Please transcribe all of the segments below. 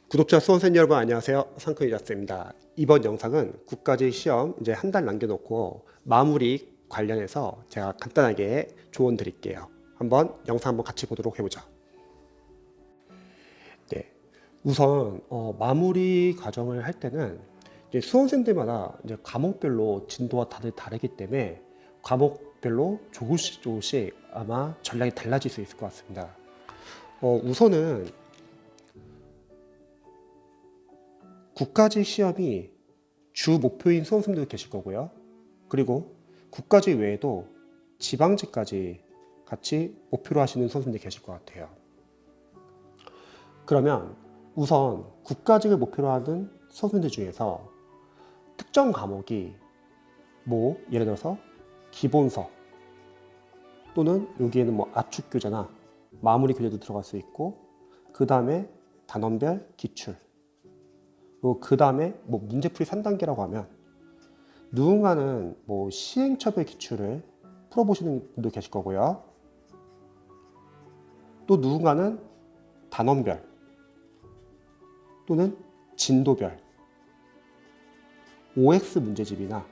구독자 수험생 여러분 안녕하세요. 상크이라스입니다. 이번 영상은 국가직 시험 이제 한 달 남겨놓고 마무리 관련해서 제가 간단하게 조언 드릴게요. 영상 한번 같이 보도록 해보죠. 네, 우선 마무리 과정을 할 때는 이제 수험생들마다 이제 과목별로 진도가 다들 다르기 때문에 과목별로 조금씩 아마 전략이 달라질 수 있을 것 같습니다. 우선은 국가직 시험이 주 목표인 수험생들도 계실 거고요. 그리고 국가직 외에도 지방직까지 같이 목표로 하시는 수험생들이 계실 것 같아요. 그러면 우선 국가직을 목표로 하는 수험생들 중에서 특정 과목이 예를 들어서 기본서 또는 여기에는 압축교재나 마무리 교재도 들어갈 수 있고, 그 다음에 단원별 기출, 그 다음에 문제풀이 3단계라고 하면 누군가는 시행처별 기출을 풀어보시는 분도 계실 거고요. 또 누군가는 단원별 또는 진도별 OX 문제집이나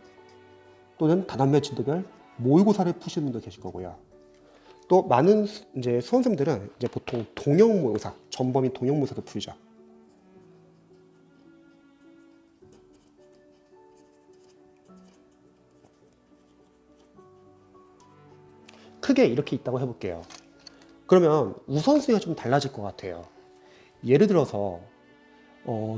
또는 단원별 진도별 모의고사를 푸시는 분도 계실 거고요. 또 많은 이제 수험생들은 이제 보통 동형 모의고사, 전범위 동형 모의고사도 풀죠. 크게 이렇게 있다고 해볼게요. 그러면 우선순위가 좀 달라질 것 같아요. 예를 들어서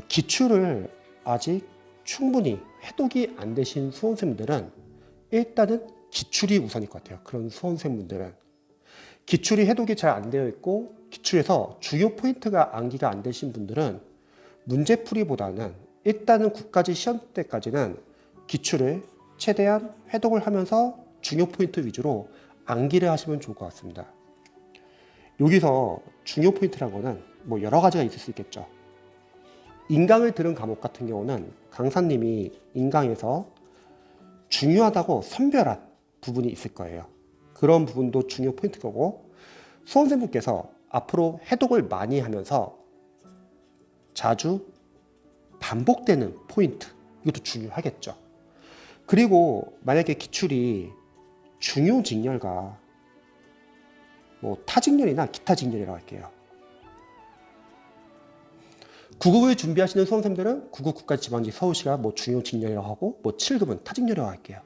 기출을 아직 충분히 해독이 안 되신 수험생분들은 일단은 기출이 우선일 것 같아요. 그런 수험생분들은 기출이 해독이 잘 안 되어 있고 기출에서 주요 포인트가 암기가 안 되신 분들은 문제풀이보다는 일단은 국가직 시험 때까지는 기출을 최대한 해독을 하면서 중요 포인트 위주로 암기를 하시면 좋을 것 같습니다. 여기서 중요 포인트란 거는 여러 가지가 있을 수 있겠죠. 인강을 들은 과목 같은 경우는 강사님이 인강에서 중요하다고 선별한 부분이 있을 거예요. 그런 부분도 중요 포인트 거고, 수험생분께서 앞으로 해독을 많이 하면서 자주 반복되는 포인트, 이것도 중요하겠죠. 그리고 만약에 기출이 중요 직렬과 타직렬이나 기타 직렬이라고 할게요. 구급을 준비하시는 수험생들은 구급 국가지방직 서울시가 중요 직렬이라고 하고 7급은 타직렬이라고 할게요.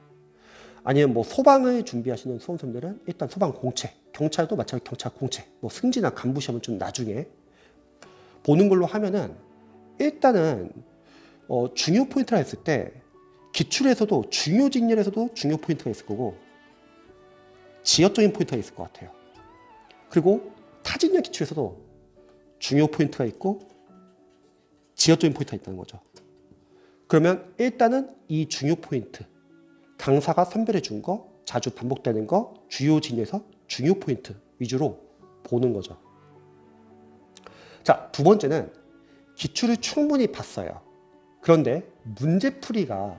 아니면 소방을 준비하시는 수험생들은 일단 소방 공채, 경찰도 마찬가지로 경찰 공채, 승지나 간부 시험은 좀 나중에 보는 걸로 하면은 일단은 중요 포인트라 했을 때 기출에서도 중요 직렬에서도 중요 포인트가 있을 거고 지역적인 포인트가 있을 것 같아요. 그리고 타직렬 기출에서도 중요 포인트가 있고 지역적인 포인트가 있다는 거죠. 그러면 일단은 이 중요 포인트, 강사가 선별해 준 거, 자주 반복되는 거, 주요 직렬에서 중요 포인트 위주로 보는 거죠. 자, 두 번째는 기출을 충분히 봤어요. 그런데 문제풀이가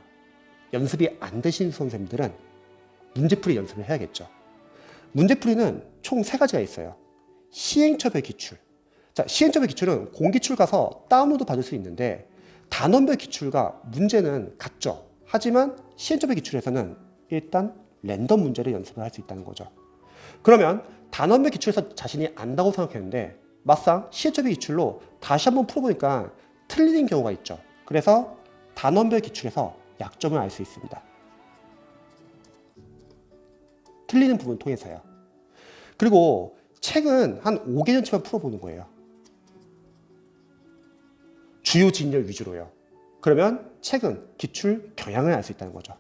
연습이 안 되신 수험생들은 문제풀이 연습을 해야겠죠. 문제풀이는 총 3가지가 있어요. 시행처별 기출. 자, 시행처별 기출은 공기출 가서 다운로드 받을 수 있는데 단원별 기출과 문제는 같죠. 하지만 시행처별 기출에서는 일단 랜덤 문제를 연습을 할 수 있다는 거죠. 그러면 단원별 기출에서 자신이 안다고 생각했는데 막상 시행처별 기출로 다시 한번 풀어보니까 틀리는 경우가 있죠. 그래서 단원별 기출에서 약점을 알 수 있습니다. 틀리는 부분을 통해서요. 그리고 책은 한 5개년치만 풀어보는 거예요. 주요 직렬 위주로요. 그러면 책은 기출 경향을 알 수 있다는 거죠.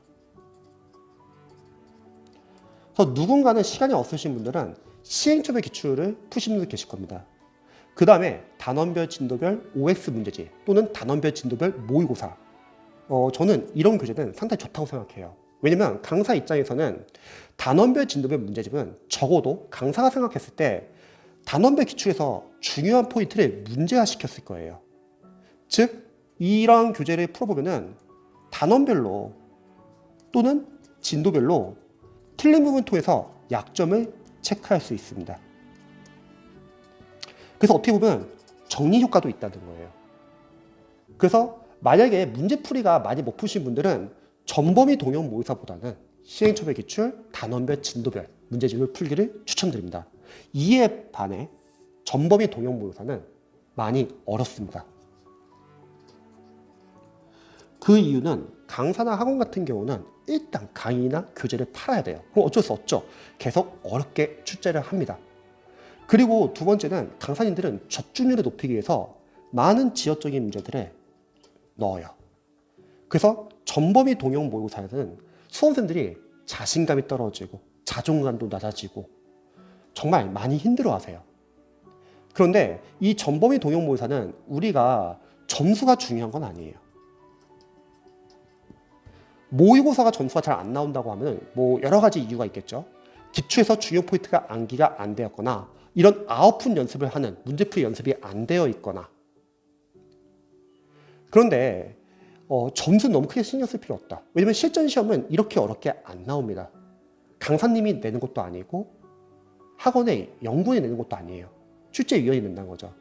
그래서 누군가는 시간이 없으신 분들은 시행처별 기출을 푸시는 분들 계실 겁니다. 그 다음에 단원별 진도별 OX 문제집 또는 단원별 진도별 모의고사. 저는 이런 교재는 상당히 좋다고 생각해요. 왜냐면 강사 입장에서는 단원별 진도별 문제집은 적어도 강사가 생각했을 때 단원별 기출에서 중요한 포인트를 문제화 시켰을 거예요. 즉 이런 교재를 풀어보면은 단원별로 또는 진도별로 틀린 부분을 통해서 약점을 체크할 수 있습니다. 그래서 어떻게 보면 정리 효과도 있다는 거예요. 그래서 만약에 문제풀이가 많이 못 푸신 분들은 전범위 동형 모의사보다는 시행착오의 기출, 단원별, 진도별 문제집을 풀기를 추천드립니다. 이에 반해 전범위 동형 모의사는 많이 어렵습니다. 그 이유는 강사나 학원 같은 경우는 일단 강의나 교재를 팔아야 돼요. 그럼 어쩔 수 없죠. 계속 어렵게 출제를 합니다. 그리고 두 번째는 강사님들은 적중률을 높이기 위해서 많은 지역적인 문제들을 넣어요. 그래서 전범위 동형 모의고사에서는 수험생들이 자신감이 떨어지고 자존감도 낮아지고 정말 많이 힘들어하세요. 그런데 이 전범위 동형 모의고사는 우리가 점수가 중요한 건 아니에요. 모의고사가 점수가 잘 안 나온다고 하면 뭐 여러 가지 이유가 있겠죠. 기출에서 중요 포인트가 암기가 안 되었거나 이런 아웃풋 연습을 하는 문제풀이 연습이 안 되어 있거나. 그런데 점수는 너무 크게 신경 쓸 필요 없다. 왜냐면 실전 시험은 이렇게 어렵게 안 나옵니다. 강사님이 내는 것도 아니고 학원의 연구원이 내는 것도 아니에요. 출제위원이 낸다는 거죠.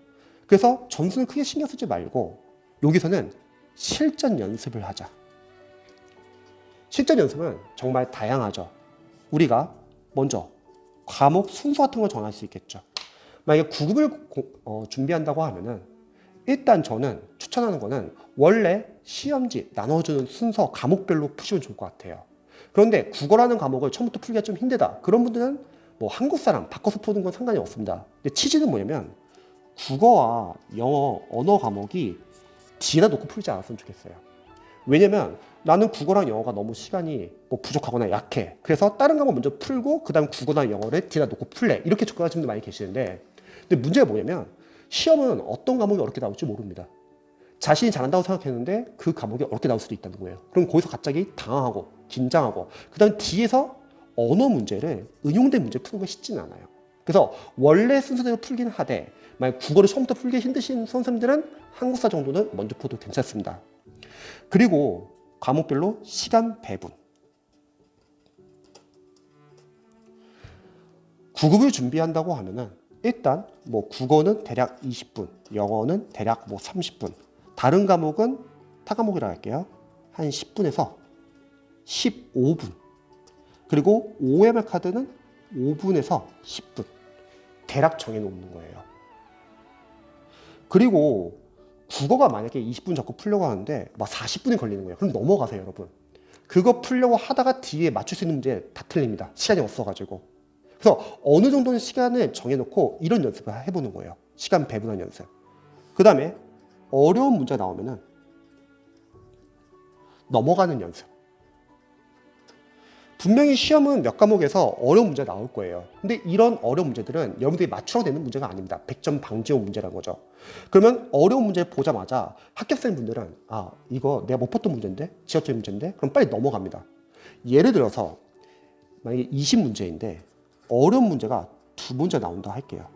그래서 점수는 크게 신경 쓰지 말고 여기서는 실전 연습을 하자. 실전 연습은 정말 다양하죠. 우리가 먼저 과목 순서 같은 걸 정할 수 있겠죠. 만약에 9급을 준비한다고 하면은 일단 저는 추천하는 거는 원래 시험지 나눠주는 순서 과목별로 푸시면 좋을 것 같아요. 그런데 국어라는 과목을 처음부터 풀기가 좀 힘들다. 그런 분들은 뭐 한국 사람 바꿔서 푸는 건 상관이 없습니다. 근데 취지는 뭐냐면 국어와 영어, 언어 과목이 뒤에다 놓고 풀지 않았으면 좋겠어요. 왜냐면 나는 국어랑 영어가 너무 시간이 뭐 부족하거나 약해. 그래서 다른 과목 먼저 풀고 그 다음 국어나 영어를 뒤에다 놓고 풀래. 이렇게 접근하시는 분들 많이 계시는데 근데 문제가 뭐냐면 시험은 어떤 과목이 어렵게 나올지 모릅니다. 자신이 잘한다고 생각했는데 그 과목이 어렵게 나올 수도 있다는 거예요. 그럼 거기서 갑자기 당황하고 긴장하고 그 다음 뒤에서 언어 문제를 응용된 문제 푸는 거 쉽지는 않아요. 그래서 원래 순서대로 풀긴 하되 만약 국어를 처음부터 풀기 힘드신 선생님들은 한국사 정도는 먼저 풀어도 괜찮습니다. 그리고 과목별로 시간 배분. 9급을 준비한다고 하면은 일단 뭐 국어는 대략 20분, 영어는 대략 뭐 30분, 다른 과목은 타 과목이라 할게요. 한 10분에서 15분. 그리고 OMR 카드는 5분에서 10분. 대략 정해놓는 거예요. 그리고 국어가 만약에 20분 잡고 풀려고 하는데 막 40분이 걸리는 거예요. 그럼 넘어가세요, 여러분. 그거 풀려고 하다가 뒤에 맞출 수 있는 문제 다 틀립니다. 시간이 없어가지고. 그래서 어느 정도는 시간을 정해놓고 이런 연습을 해보는 거예요. 시간 배분한 연습. 그 다음에 어려운 문제 나오면은 넘어가는 연습. 분명히 시험은 몇 과목에서 어려운 문제 나올 거예요. 근데 이런 어려운 문제들은 여러분들이 맞추러 되는 문제가 아닙니다. 100점 방지용 문제라는 거죠. 그러면 어려운 문제를 보자마자 합격생분들은 아 이거 내가 못 푸던 문제인데? 지역적인 문제인데? 그럼 빨리 넘어갑니다. 예를 들어서 만약에 20문제인데 어려운 문제가 2문제 나온다 할게요.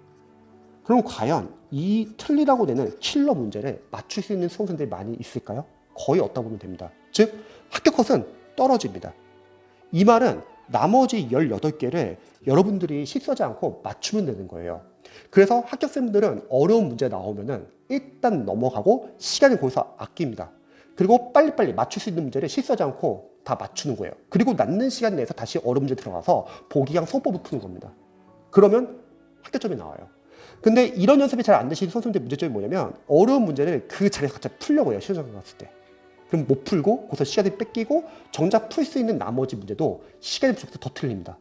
그럼 과연 이 틀리라고 내는 킬러 문제를 맞출 수 있는 수험생들이 많이 있을까요? 거의 없다고 보면 됩니다. 즉 합격 컷은 떨어집니다. 이 말은 나머지 18개를 여러분들이 실수하지 않고 맞추면 되는 거예요. 그래서 합격생분들은 어려운 문제 나오면은 일단 넘어가고 시간을 거기서 아낍니다. 그리고 빨리빨리 맞출 수 있는 문제를 실수하지 않고 다 맞추는 거예요. 그리고 남는 시간 내에서 다시 어려운 문제 들어가서 보기랑 소법을 푸는 겁니다. 그러면 합격점이 나와요. 근데 이런 연습이 잘 안 되시는 선생님들 문제점이 뭐냐면 어려운 문제를 그 자리에서 갑자기 풀려고 해요. 시험장 갔을 때. 그럼 못 풀고 거기서 시간이 뺏기고 정작 풀 수 있는 나머지 문제도 시간이 부족해서 더 틀립니다.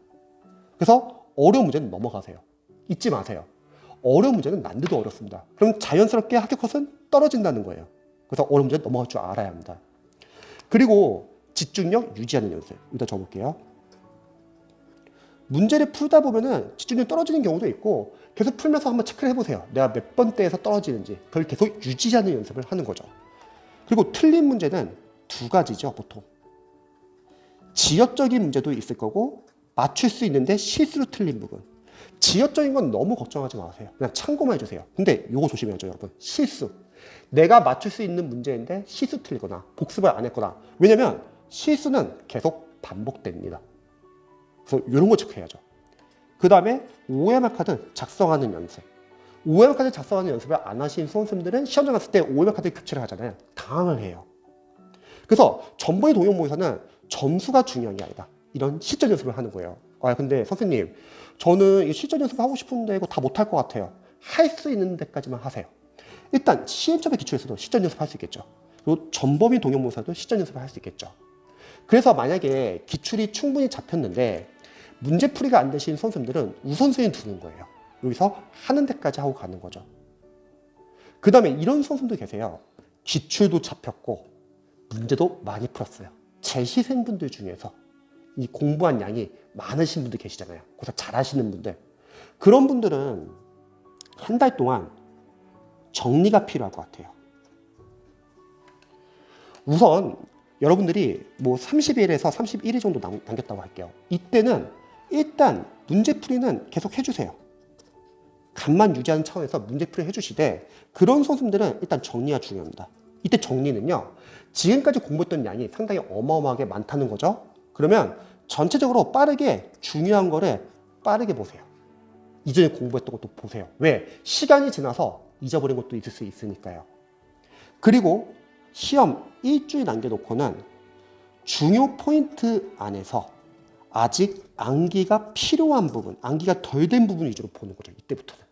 그래서 어려운 문제는 넘어가세요. 잊지 마세요. 어려운 문제는 난이도 어렵습니다. 그럼 자연스럽게 합격 컷은 떨어진다는 거예요. 그래서 어려운 문제는 넘어갈 줄 알아야 합니다. 그리고 집중력 유지하는 연습. 일단 적어볼게요. 문제를 풀다 보면은 집중력 떨어지는 경우도 있고 계속 풀면서 한번 체크를 해보세요. 내가 몇 번대에서 떨어지는지. 그걸 계속 유지하는 연습을 하는 거죠. 그리고 틀린 문제는 2가지죠, 보통. 지역적인 문제도 있을 거고 맞출 수 있는데 실수로 틀린 부분. 지역적인 건 너무 걱정하지 마세요. 그냥 참고만 해주세요. 근데 이거 조심해야죠, 여러분. 실수. 내가 맞출 수 있는 문제인데 실수 틀리거나 복습을 안 했거나. 왜냐면 실수는 계속 반복됩니다. 그래서 이런 거 체크해야죠. 그 다음에 OMR 카드 작성하는 연습. OMR 카드 작성하는 연습을 안 하신 수험생들은 시험장 갔을 때 OMR 카드 교체를 하잖아요. 당황을 해요. 그래서 전번의 동영 모의사는 점수가 중요한 게 아니다. 이런 실전 연습을 하는 거예요. 근데 선생님, 저는 이 실전 연습을 하고 싶은데 이거 다 못할 것 같아요. 할 수 있는 데까지만 하세요. 일단 시행점의 기초에서도 실전 연습할 수 있겠죠. 그리고 전범위 동영 모의사도 실전 연습을 할 수 있겠죠. 그래서 만약에 기출이 충분히 잡혔는데 문제풀이가 안 되신 선생님들은 우선순위 두는 거예요. 여기서 하는 데까지 하고 가는 거죠. 그 다음에 이런 선생님도 계세요. 기출도 잡혔고 문제도 많이 풀었어요. 재시생분들 중에서 이 공부한 양이 많으신 분들 계시잖아요. 그래서 잘하시는 분들. 그런 분들은 한 달 동안 정리가 필요할 것 같아요. 우선 여러분들이 뭐 30일에서 31일 정도 남겼다고 할게요. 이때는 일단 문제풀이는 계속 해주세요. 감만 유지하는 차원에서 문제풀이 해주시되 그런 선생님들은 일단 정리가 중요합니다. 이때 정리는요. 지금까지 공부했던 양이 상당히 어마어마하게 많다는 거죠. 그러면 전체적으로 빠르게 중요한 거를 빠르게 보세요. 이전에 공부했던 것도 보세요. 왜? 시간이 지나서 잊어버린 것도 있을 수 있으니까요. 그리고 시험 일주일 남겨놓고는 중요 포인트 안에서 아직 암기가 필요한 부분, 암기가 덜 된 부분 위주로 보는 거죠. 이때부터는.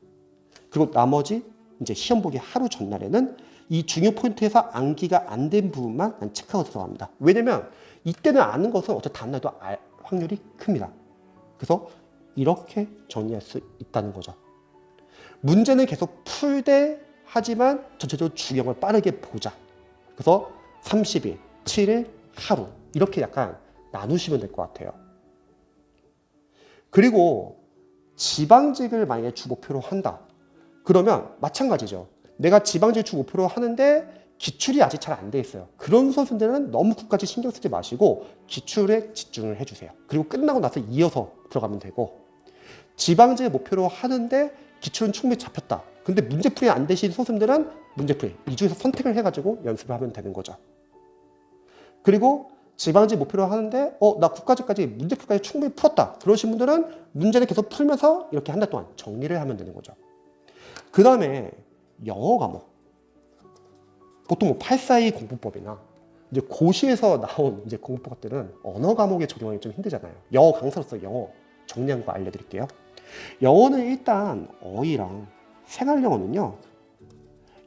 그리고 나머지 이제 시험 보기 하루 전날에는 이 중요 포인트에서 암기가 안 된 부분만 체크하고 들어갑니다. 왜냐면 이때는 아는 것은 어차피 다음날도 알 확률이 큽니다. 그래서 이렇게 정리할 수 있다는 거죠. 문제는 계속 풀되 하지만 전체적으로 중요한 걸 빠르게 보자. 그래서 30일, 7일, 하루 이렇게 약간 나누시면 될 것 같아요. 그리고 지방직을 만약에 주 목표로 한다. 그러면 마찬가지죠. 내가 지방직 주 목표로 하는데 기출이 아직 잘 안 돼 있어요. 그런 선생님들은 너무 끝까지 신경 쓰지 마시고 기출에 집중을 해주세요. 그리고 끝나고 나서 이어서 들어가면 되고 지방직 목표로 하는데 기출은 충분히 잡혔다. 근데 문제풀이 안 되신 선생님들은 문제풀이 이 중에서 선택을 해가지고 연습을 하면 되는 거죠. 그리고 지방직 목표로 하는데 나 국가직까지 문제풀이까지 충분히 풀었다. 그러신 분들은 문제를 계속 풀면서 이렇게 한 달 동안 정리를 하면 되는 거죠. 그 다음에 영어 과목. 보통 뭐 842 공부법이나 이제 고시에서 나온 이제 공부법들은 언어 과목에 적용하기 좀 힘들잖아요. 영어 강사로서 영어 정리한 거 알려드릴게요. 영어는 일단 어휘랑 생활영어는요.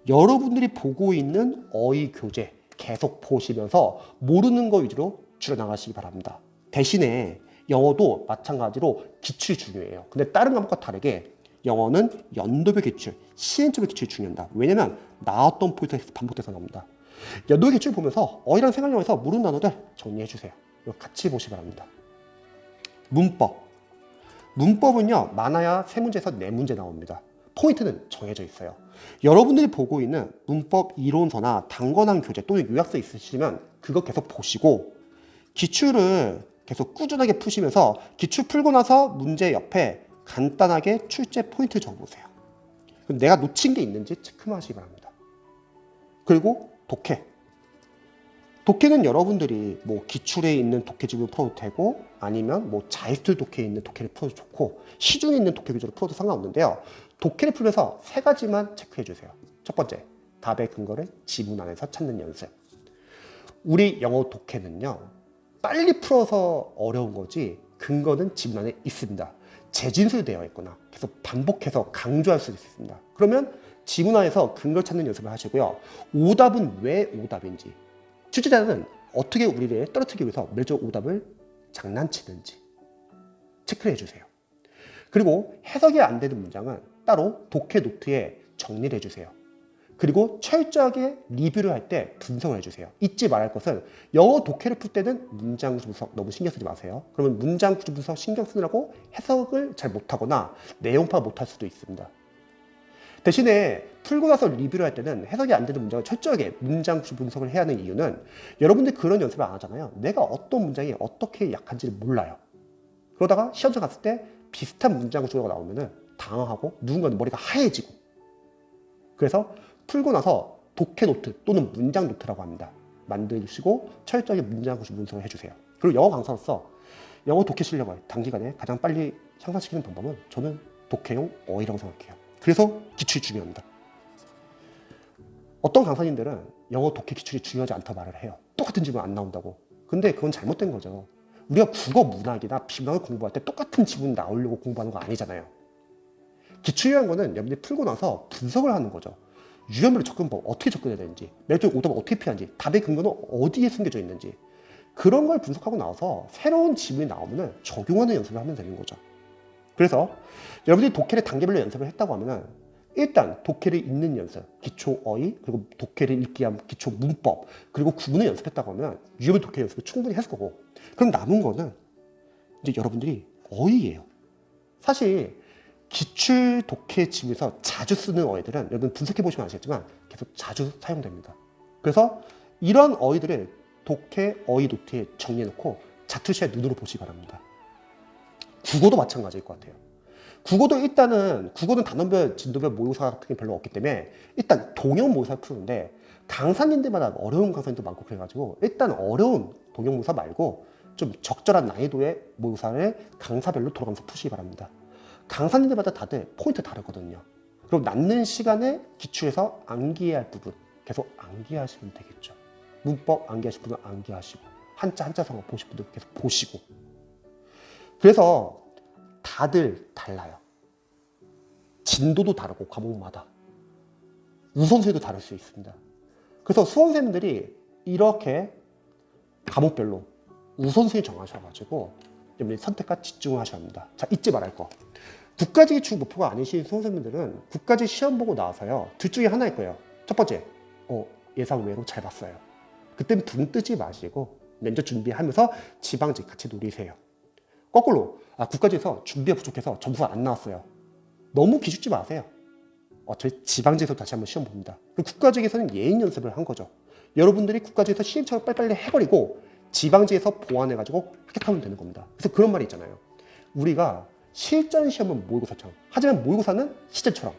여러분들이 보고 있는 어휘 교재 계속 보시면서 모르는 거 위주로 줄여나가시기 바랍니다. 대신에 영어도 마찬가지로 기출이 중요해요. 근데 다른 과목과 다르게 영어는 연도별 기출, 시행점별 기출이 중요합니다. 왜냐면 나왔던 포인트가 반복돼서 나옵니다. 연도별 기출 보면서 어휘랑 생활영어에서 모르는 단어들 정리해 주세요. 이거 같이 보시기 바랍니다. 문법. 문법은요. 많아야 3문제에서 4문제 나옵니다. 포인트는 정해져 있어요. 여러분들이 보고 있는 문법 이론서나 단권한 교재 또는 요약서 있으시면 그거 계속 보시고 기출을 계속 꾸준하게 푸시면서 기출 풀고 나서 문제 옆에 간단하게 출제 포인트 적어보세요. 내가 놓친 게 있는지 체크만 하시기 바랍니다. 그리고 독해. 독해는 여러분들이 뭐 기출에 있는 독해집을 풀어도 되고 아니면 뭐 자유스틸 독해에 있는 독해를 풀어도 좋고 시중에 있는 독해 교재를 풀어도 상관없는데요. 독해를 풀면서 3가지만 체크해 주세요. 첫 번째, 답의 근거를 지문 안에서 찾는 연습. 우리 영어 독해는요. 빨리 풀어서 어려운 거지 근거는 지문 안에 있습니다. 재진술되어 있거나 계속 반복해서 강조할 수 있습니다. 그러면 지문 안에서 근거를 찾는 연습을 하시고요. 오답은 왜 오답인지 출제자는 어떻게 우리를 떨어뜨리기 위해서 매주 오답을 장난치는지 체크를 해주세요. 그리고 해석이 안 되는 문장은 따로 독해 노트에 정리를 해주세요. 그리고 철저하게 리뷰를 할 때 분석을 해주세요. 잊지 말할 것은 영어 독해를 풀 때는 문장 구조 분석 너무 신경 쓰지 마세요. 그러면 문장 구조 분석 신경 쓰느라고 해석을 잘 못하거나 내용 파악 못할 수도 있습니다. 대신에 풀고 나서 리뷰를 할 때는 해석이 안 되는 문장을 철저하게 문장 구조 분석을 해야 하는 이유는 여러분들이 그런 연습을 안 하잖아요. 내가 어떤 문장이 어떻게 약한지를 몰라요. 그러다가 시험장 갔을 때 비슷한 문장 구조가 나오면 당황하고 누군가는 머리가 하얘지고 그래서 풀고 나서 독해 노트 또는 문장 노트라고 합니다. 만드시고 철저하게 문장 구조 분석을 해주세요. 그리고 영어 강사로서 영어 독해 실력을 단기간에 가장 빨리 향상시키는 방법은 저는 독해용 어휘라고 생각해요. 그래서 기출이 중요합니다. 어떤 강사님들은 영어 독해 기출이 중요하지 않다고 말을 해요. 똑같은 지문 안 나온다고. 근데 그건 잘못된 거죠. 우리가 국어 문학이나 비문학을 공부할 때 똑같은 지문 나오려고 공부하는 거 아니잖아요. 기출이라는 거는 여러분들이 풀고 나서 분석을 하는 거죠. 유형별로 접근법 어떻게 접근해야 되는지, 매력적 오답을 어떻게 피하는지, 답의 근거는 어디에 숨겨져 있는지, 그런 걸 분석하고 나서 새로운 지문이 나오면 적용하는 연습을 하면 되는 거죠. 그래서 여러분들이 독해를 단계별로 연습을 했다고 하면 일단 독해를 읽는 연습, 기초 어휘, 그리고 독해를 읽기 위한 기초 문법, 그리고 구문을 연습했다고 하면 유형별 독해 연습을 충분히 했을 거고, 그럼 남은 거는 이제 여러분들이 어휘예요. 사실 기출 독해 지문에서 자주 쓰는 어휘들은 여러분 분석해 보시면 아시겠지만 계속 자주 사용됩니다. 그래서 이런 어휘들을 독해 어휘 노트에 정리해 놓고 자투시에 눈으로 보시기 바랍니다. 국어도 마찬가지일 것 같아요. 국어도 일단은 국어는 단원별, 진도별 모의고사 같은 게 별로 없기 때문에 일단 동형 모의고사를 푸는데 강사님들마다 어려운 강사님도 많고 그래가지고 일단 어려운 동형 모의고사 말고 좀 적절한 난이도의 모의고사를 강사별로 돌아가면서 푸시기 바랍니다. 강사님들마다 다들 포인트 다르거든요. 그리고 남는 시간에 기출해서 암기해야 할 부분 계속 암기하시면 되겠죠. 문법 암기하실 분은 암기하시고 한자 성어 보실 분들 계속 보시고. 그래서 다들 달라요. 진도도 다르고 과목마다 우선순위도 다를 수 있습니다. 그래서 수험생들이 이렇게 과목별로 우선순위 정하셔가지고 여러분이 선택과 집중을 하셔야 합니다. 자, 잊지 말할 거. 국가직 기출 목표가 아니신 수험생분들은 국가직 시험 보고 나와서요. 둘 중에 하나일 거예요. 첫 번째, 예상 외로 잘 봤어요. 그땐 붕 뜨지 마시고 면접 준비하면서 지방직 같이 노리세요. 거꾸로, 국가직에서 준비가 부족해서 점수가 안 나왔어요. 너무 기죽지 마세요. 저희 지방직에서 다시 한번 시험 봅니다. 그리고 국가직에서는 예행 연습을 한 거죠. 여러분들이 국가직에서 시행착오를 빨리빨리 해버리고 지방직에서 보완해가지고 합격하면 되는 겁니다. 그래서 그런 말이 있잖아요. 우리가 실전 시험은 모의고사처럼, 하지만 모의고사는 시전처럼.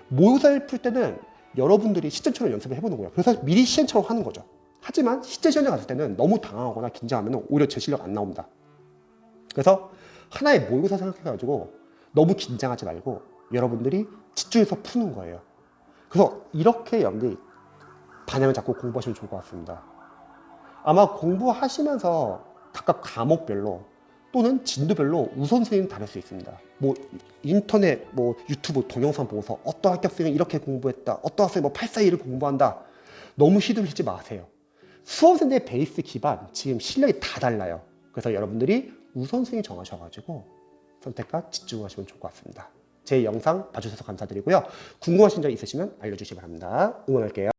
모의고사를 풀 때는 여러분들이 시전처럼 연습을 해보는 거예요. 그래서 미리 시전처럼 하는 거죠. 하지만 실제 시험에 갔을 때는 너무 당황하거나 긴장하면 오히려 제 실력 안 나옵니다. 그래서 하나의 모의고사 생각해가지고 너무 긴장하지 말고 여러분들이 집중해서 푸는 거예요. 그래서 이렇게 여러분들이 방향을 잡고 공부하시면 좋을 것 같습니다. 아마 공부하시면서 각각 과목별로 또는 진도별로 우선순위는 다를 수 있습니다. 인터넷, 유튜브 동영상 보고서 어떤 합격생은 이렇게 공부했다, 어떤 학생이 842를 공부한다. 너무 휘둘리지 마세요. 수험생들의 베이스 기반, 지금 실력이 다 달라요. 그래서 여러분들이 우선순위 정하셔가지고 선택과 집중하시면 좋을 것 같습니다. 제 영상 봐주셔서 감사드리고요. 궁금하신 점 있으시면 알려주시기 바랍니다. 응원할게요.